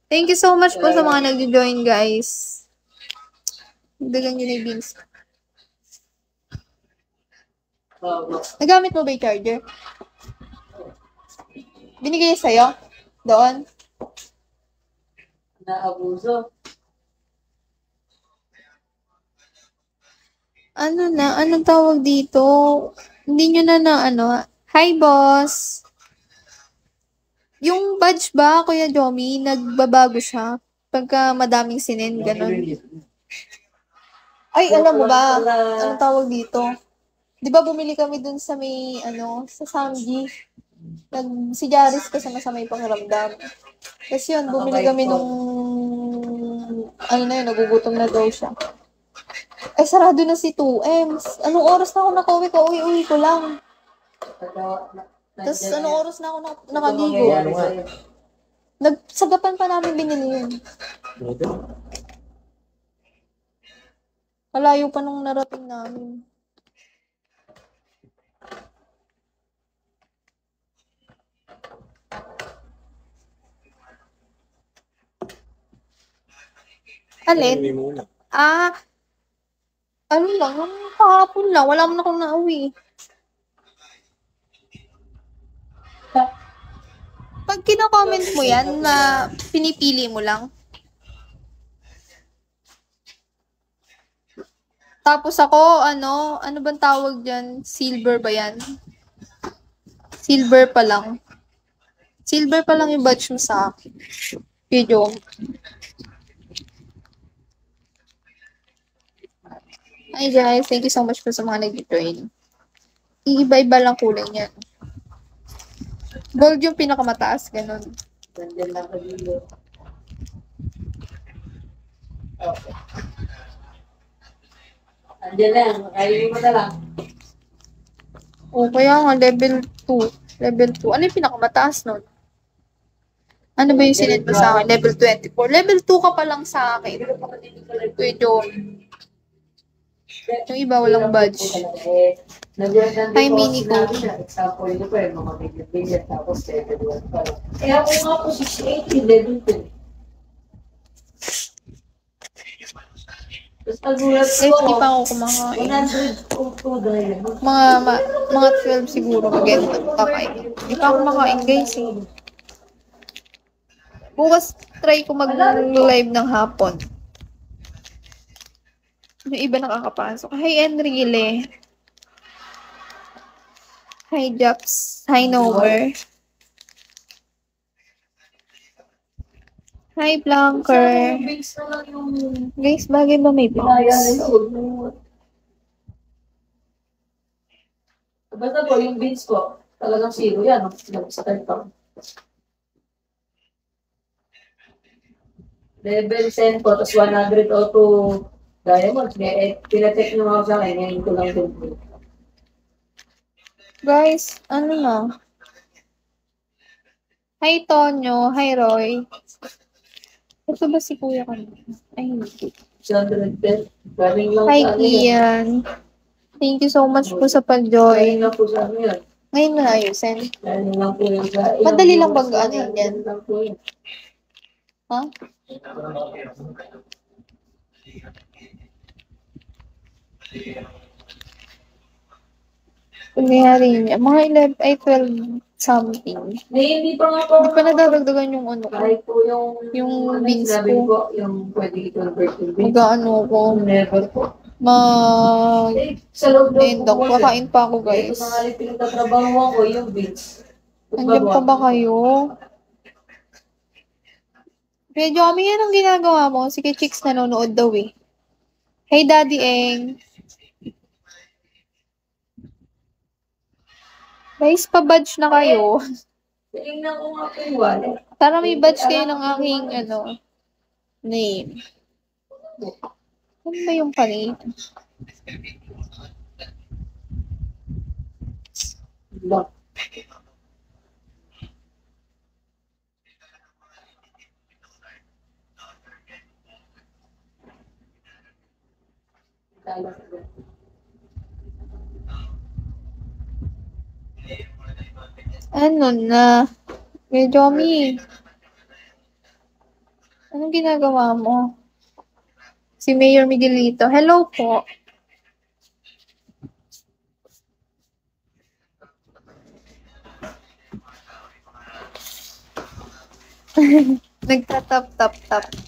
Thank you so much po sa mga nag-join, guys. Dagan nyo na yung beans. Nagamit mo ba yung charger? Binigay sa'yo? Doon? Naabuso. Ano na? Anong tawag dito? Hindi nyo na ano? Hi, boss! Yung badge ba, Kuya Jomi, nagbabago siya? Pagka madaming sinend, ganun. Ay, alam mo ba? Anong tawag dito? Di ba bumili kami dun sa may, sa Samji? Si Jaris kasi masama yung pakiramdam. Kasi yun, bumili kami nung, nagugutom na daw siya. Ay, sarado na si 2Ms. Anong oras na ako nakauwi ko? Uwi-uwi ko lang. Tapos, anong oras na ako nakaligo? Nagsagapan pa namin binili yun. Malayo pa nung narating namin. Alin? Ano lang, kahapon lang. Wala mo na akong nauwi. Pag kino-comment mo yan, na pinipili mo lang. Tapos ako, ano bang tawag dyan? Silver ba yan? Silver pa lang. Silver pa lang yung badge mo sa akin. Video. Hi guys, thank you so much po sa mga nag-join. Iiba-iba lang kulay niya. Gold yung pinakamataas, ganun. Nandiyan lang ka dito. Okay. Nandiyan lang, kainin mo na lang. O, kaya nga, level 2. Level 2. Ano yung pinakamataas nun? Ano ba yung sinend mo sa akin? Level 24. Level 2 ka pa lang sa akin. Medyo, yung iba walang badge. Hi, Mini ko. Example nyo pa mga bigyan tapos level 1 pa lang. Eh ako nga po 680, level 2. Tapos pagulat ko, Hindi pa ako kumakain. 102 Mga 12 siguro maganda kakain. Hindi pa ako kumakain guys eh. Bukas try ko mag-live ng hapon. Yung iba nakakapasok. Hi, Enrile. Hi, Japs. Hi, Nowhere. Hi, Blanker. Guys, bagay ba may blanks? Basta po, yung beans ko, talagang zero yan. Nag-start pa. Level 10 po, tapos 100 auto diamonds. Pinacheck nyo ako sa akin, ngayon ko lang din po. Guys, ano na? Hi, Tonyo. Hi, Roy. Ito ba si Kuya kanina? Ay, hindi. 610. Galing lang Hi, sa ano yan. Kian. Thank you so much po sa pag-join. Galing lang po sa ano yan. Ngayon na ayusin. Galing lang po yung sa... Madali lang bang ano yan? Galing lang po yun. Ha? Kunyari niya. Mga 11, ay 12 something. Hindi pa nga po. Hindi pa nadadagdagan yung ano ko. Kahit po Yung ano, beans sinabi ko. yung pwede i-convert yung beans. Mag-ano ko. Never po. Sa loob End ako. Kakain pa ako, guys. Ito na nga rin pinagtatrabaho ko, yung beans. Nandiyan pa ba kayo? Medyo kami yan ang ginagawa mo. Sige, chicks, nanonood daw eh. Hey, Daddy Eng. Guys, pa-badge na kayo. Tingnan ko nga po yung wallet. Para may badge kayo ng aking, name. Ano ba yung paname? Lock. Ano na? Medyo kami. Anong ginagawa mo? Si Mayor Miguelito. Hello po. Nagtatap-tap-tap.